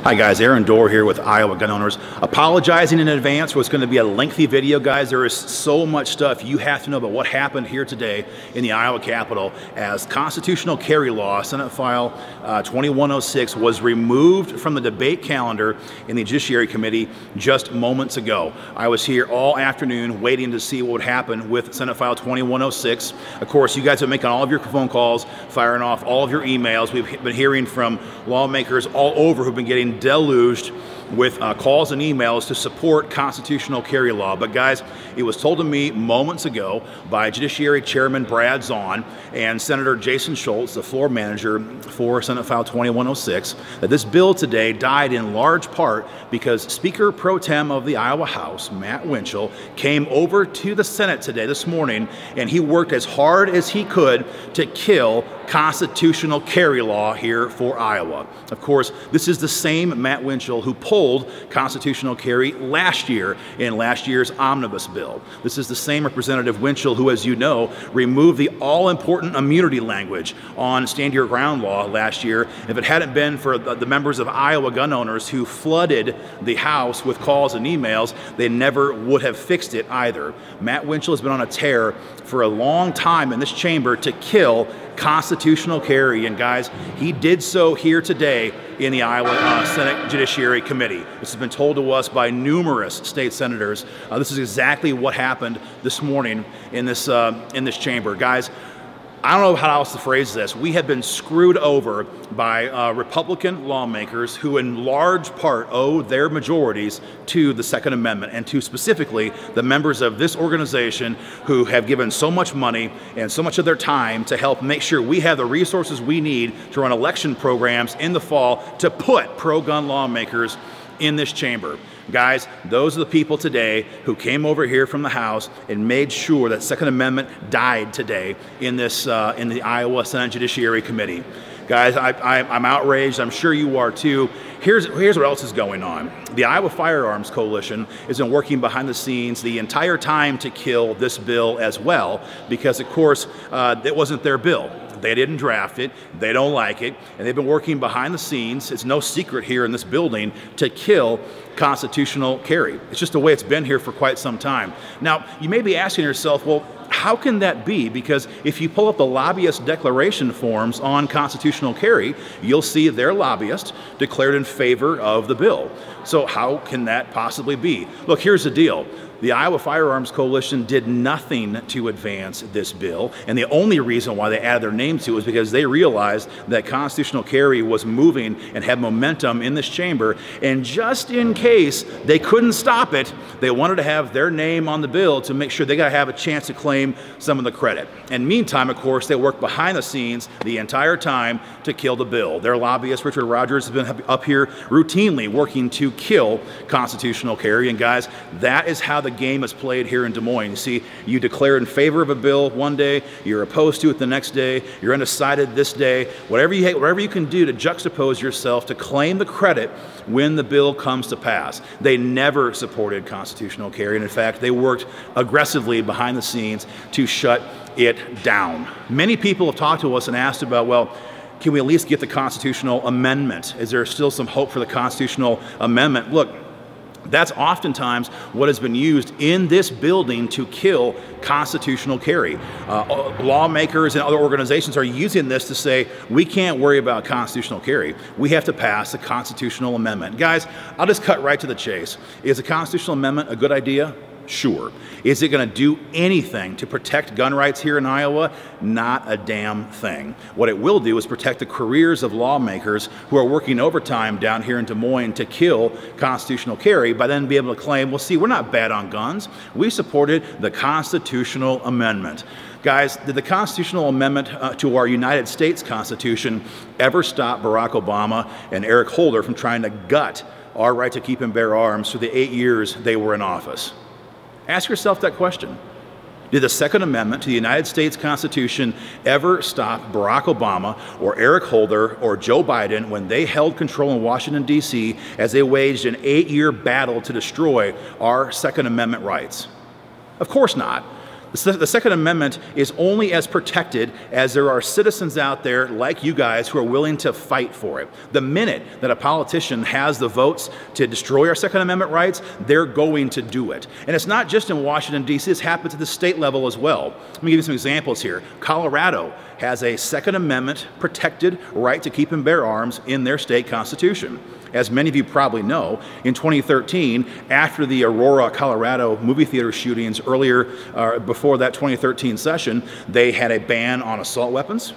Hi guys, Aaron Dorr here with Iowa Gun Owners. Apologizing in advance for what's going to be a lengthy video, guys. There is so much stuff you have to know about what happened here today in the Iowa Capitol as constitutional carry law, Senate File 2106, was removed from the debate calendar in the Judiciary Committee just moments ago. I was here all afternoon waiting to see what would happen with Senate File 2106. Of course, you guys have been making all of your phone calls, firing off all of your emails. We've been hearing from lawmakers all over who've been getting deluged with calls and emails to support constitutional carry law. But guys, it was told to me moments ago by Judiciary Chairman Brad Zahn and Senator Jason Schultz, the floor manager for Senate File 2106, that this bill today died in large part because Speaker Pro Tem of the Iowa House, Matt Winchell, came over to the Senate today, this morning, and he worked as hard as he could to kill constitutional carry law here for Iowa. Of course, this is the same Matt Winchell who pulled constitutional carry last year in last year's omnibus bill. This is the same Representative Winchell who, as you know, removed the all-important immunity language on stand your ground law last year. If it hadn't been for the members of Iowa gun owners who flooded the House with calls and emails, they never would have fixed it either. Matt Winchell has been on a tear for a long time in this chamber to kill constitutional carry, and guys, he did so here today in the Iowa Senate Judiciary Committee. This has been told to us by numerous state senators. This is exactly what happened this morning in this chamber. Guys, I don't know how else to phrase this. We have been screwed over by Republican lawmakers who in large part owe their majorities to the Second Amendment and to specifically the members of this organization who have given so much money and so much of their time to help make sure we have the resources we need to run election programs in the fall to put pro-gun lawmakers in this chamber. Guys, those are the people today who came over here from the House and made sure that Second Amendment died today in this in the Iowa Senate Judiciary Committee. Guys, I'm outraged. I'm sure you are too. Here's what else is going on. The Iowa Firearms Coalition has been working behind the scenes the entire time to kill this bill as well, because of course it wasn't their bill. They didn't draft it, they don't like it, and they've been working behind the scenes, it's no secret here in this building, to kill constitutional carry. It's just the way it's been here for quite some time. Now, you may be asking yourself, well, how can that be? Because if you pull up the lobbyist declaration forms on constitutional carry, you'll see their lobbyist declared in favor of the bill. So how can that possibly be? Look, here's the deal. The Iowa Firearms Coalition did nothing to advance this bill, and the only reason why they added their name to it was because they realized that constitutional carry was moving and had momentum in this chamber, and just in case they couldn't stop it, they wanted to have their name on the bill to make sure they got to have a chance to claim some of the credit. And meantime, of course, they worked behind the scenes the entire time to kill the bill. Their lobbyist, Richard Rogers, has been up here routinely working to kill constitutional carry, and guys, that is how the game is played here in Des Moines. You see, you declare in favor of a bill one day, you're opposed to it the next day, you're undecided this day. Whatever you can do to juxtapose yourself to claim the credit when the bill comes to pass. They never supported constitutional carry, and in fact, they worked aggressively behind the scenes to shut it down. Many people have talked to us and asked about, well, can we at least get the constitutional amendment? Is there still some hope for the constitutional amendment? Look, that's oftentimes what has been used in this building to kill constitutional carry. Lawmakers and other organizations are using this to say, we can't worry about constitutional carry. We have to pass a constitutional amendment. Guys, I'll just cut right to the chase. Is a constitutional amendment a good idea? Sure. Is it going to do anything to protect gun rights here in Iowa? Not a damn thing. What it will do is protect the careers of lawmakers who are working overtime down here in Des Moines to kill constitutional carry, by then be able to claim, well, see, we're not bad on guns. We supported the constitutional amendment. Guys, did the constitutional amendment to our United States Constitution ever stop Barack Obama and Eric Holder from trying to gut our right to keep and bear arms for the 8 years they were in office? Ask yourself that question. Did the Second Amendment to the United States Constitution ever stop Barack Obama or Eric Holder or Joe Biden when they held control in Washington, D.C. as they waged an 8-year battle to destroy our Second Amendment rights? Of course not. The Second Amendment is only as protected as there are citizens out there like you guys who are willing to fight for it. The minute that a politician has the votes to destroy our Second Amendment rights, they're going to do it. And it's not just in Washington, D.C., it's happened at the state level as well. Let me give you some examples here. Colorado has a Second Amendment protected right to keep and bear arms in their state constitution. As many of you probably know, in 2013, after the Aurora, Colorado movie theater shootings earlier, before that 2013 session, they had a ban on assault weapons,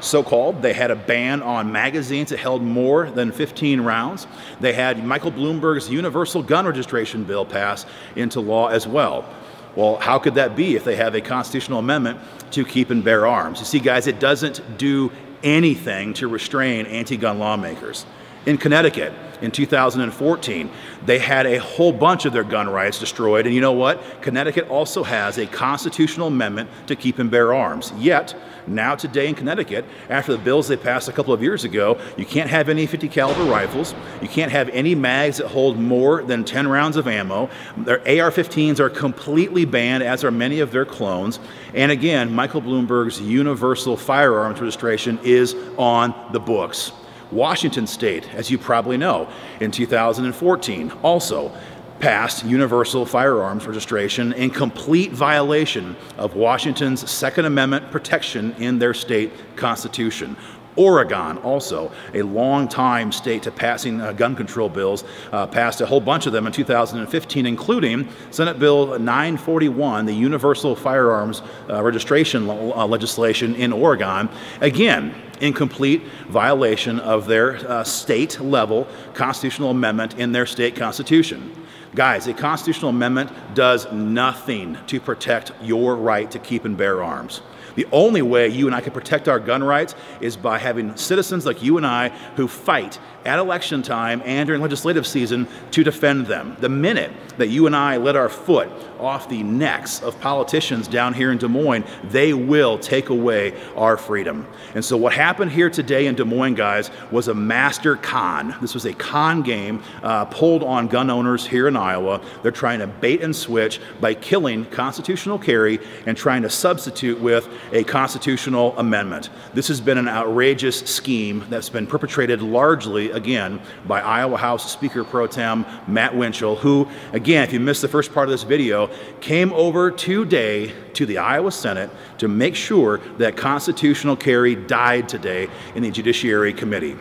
so-called. They had a ban on magazines that held more than 15 rounds. They had Michael Bloomberg's universal gun registration bill pass into law as well. Well, how could that be if they have a constitutional amendment to keep and bear arms? You see, guys, it doesn't do anything to restrain anti-gun lawmakers. In Connecticut, in 2014, they had a whole bunch of their gun rights destroyed. And you know what? Connecticut also has a constitutional amendment to keep and bear arms. Yet, now today in Connecticut, after the bills they passed a couple of years ago, you can't have any 50 caliber rifles. You can't have any mags that hold more than 10 rounds of ammo. Their AR-15s are completely banned, as are many of their clones. And again, Michael Bloomberg's universal firearms registration is on the books. Washington State, as you probably know, in 2014 also passed universal firearms registration in complete violation of Washington's Second Amendment protection in their state constitution. Oregon, also a long-time state to passing gun control bills, passed a whole bunch of them in 2015, including Senate Bill 941, the universal firearms registration legislation in Oregon, again, in complete violation of their state-level constitutional amendment in their state constitution. Guys, a constitutional amendment does nothing to protect your right to keep and bear arms. The only way you and I can protect our gun rights is by having citizens like you and I who fight at election time and during legislative season to defend them. The minute that you and I let our foot off the necks of politicians down here in Des Moines, they will take away our freedom. And so what happened here today in Des Moines, guys, was a master con. This was a con game pulled on gun owners here in Iowa. They're trying to bait and switch by killing constitutional carry and trying to substitute with a constitutional amendment. This has been an outrageous scheme that's been perpetrated largely, again, by Iowa House Speaker Pro Tem Matt Winchell, who, again, if you missed the first part of this video, came over today to the Iowa Senate to make sure that constitutional carry died today in the Judiciary Committee.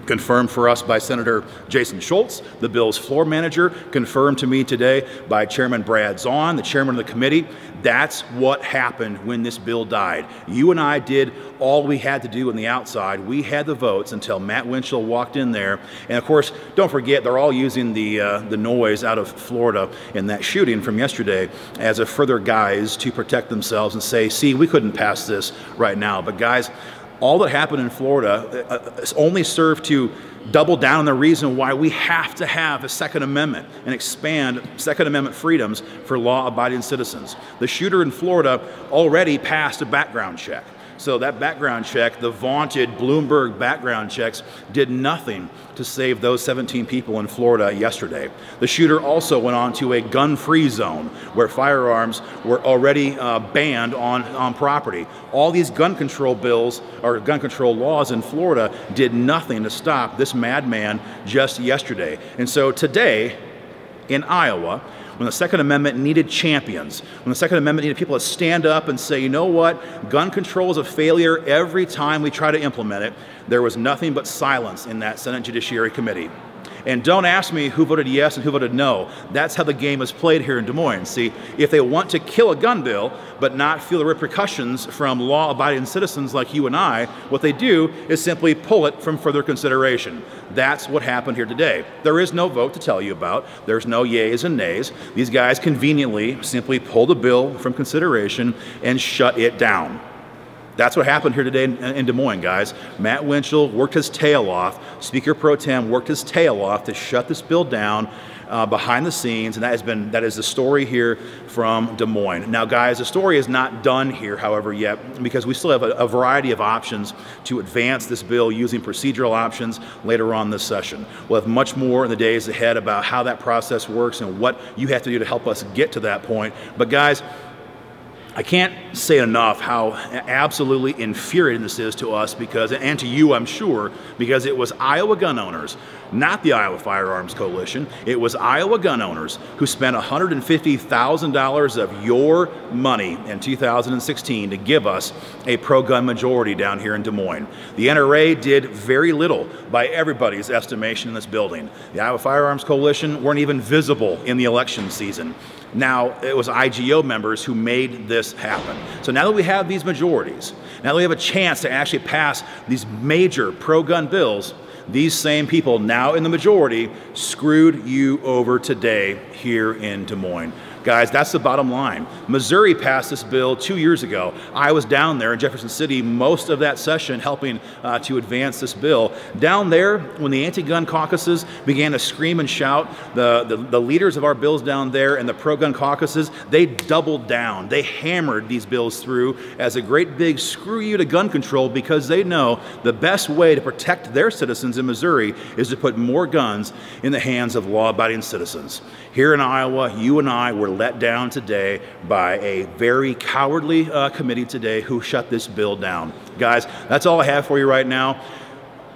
Confirmed for us by Senator Jason Schultz, the bill's floor manager, confirmed to me today by Chairman Brad Zahn, the chairman of the committee. That's what happened when this bill died. You and I did all we had to do on the outside. We had the votes until Matt Winchell walked in there. And of course, don't forget, they're all using the noise out of Florida in that shooting from yesterday as a further guise to protect themselves and say, see, we couldn't pass this right now. But guys, all that happened in Florida only served to double down on the reason why we have to have a Second Amendment and expand Second Amendment freedoms for law-abiding citizens. The shooter in Florida already passed a background check. So that background check, the vaunted Bloomberg background checks, did nothing to save those 17 people in Florida yesterday. The shooter also went on to a gun-free zone where firearms were already banned on property. All these gun control bills or gun control laws in Florida did nothing to stop this madman just yesterday. And so today in Iowa, when the Second Amendment needed champions, when the Second Amendment needed people to stand up and say, you know what, gun control is a failure every time we try to implement it, there was nothing but silence in that Senate Judiciary Committee. And don't ask me who voted yes and who voted no. That's how the game is played here in Des Moines. See, if they want to kill a gun bill but not feel the repercussions from law-abiding citizens like you and I, what they do is simply pull it from further consideration. That's what happened here today. There is no vote to tell you about. There's no yays and nays. These guys conveniently simply pulled a bill from consideration and shut it down. That's what happened here today in Des Moines, guys. Matt Winchell worked his tail off. Speaker Pro Tem worked his tail off to shut this bill down behind the scenes, and that is the story here from Des Moines. Now, guys, the story is not done here, however, yet, because we still have a variety of options to advance this bill using procedural options later on this session. We'll have much more in the days ahead about how that process works and what you have to do to help us get to that point. But, guys, I can't say enough how absolutely infuriating this is to us because, and to you I'm sure, because it was Iowa gun owners, not the Iowa Firearms Coalition. It was Iowa gun owners who spent $150,000 of your money in 2016 to give us a pro-gun majority down here in Des Moines. The NRA did very little by everybody's estimation in this building. The Iowa Firearms Coalition weren't even visible in the election season. Now, it was IGO members who made this happen. So now that we have these majorities, now that we have a chance to actually pass these major pro-gun bills, these same people now in the majority screwed you over today here in Des Moines. Guys, that's the bottom line. Missouri passed this bill 2 years ago. I was down there in Jefferson City most of that session helping to advance this bill. Down there, when the anti-gun caucuses began to scream and shout, the leaders of our bills down there and the pro-gun caucuses, they doubled down. They hammered these bills through as a great big screw you to gun control because they know the best way to protect their citizens in Missouri is to put more guns in the hands of law-abiding citizens. Here in Iowa, you and I were let down today by a very cowardly committee today who shut this bill down. Guys, that's all I have for you right now.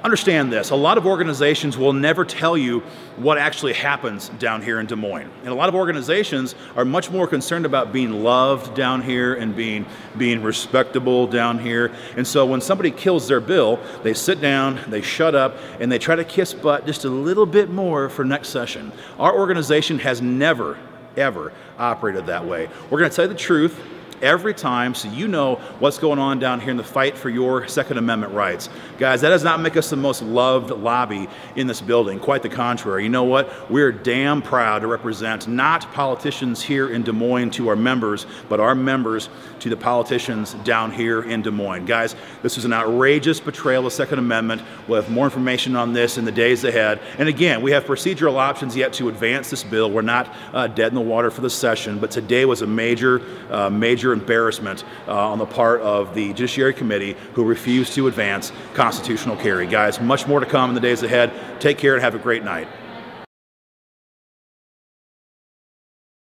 Understand this, a lot of organizations will never tell you what actually happens down here in Des Moines. And a lot of organizations are much more concerned about being loved down here and being respectable down here. And so when somebody kills their bill, they sit down, they shut up, and they try to kiss butt just a little bit more for next session. Our organization has never, ever operated that way. We're going to tell you the truth every time so you know what's going on down here in the fight for your Second Amendment rights. Guys, that does not make us the most loved lobby in this building. Quite the contrary. You know what? We're damn proud to represent not politicians here in Des Moines to our members, but our members to the politicians down here in Des Moines. Guys, this is an outrageous betrayal of the Second Amendment. We'll have more information on this in the days ahead. And again, we have procedural options yet to advance this bill. We're not dead in the water for the session, but today was a major embarrassment on the part of the Judiciary Committee who refused to advance constitutional carry. Guys, much more to come in the days ahead. Take care and have a great night.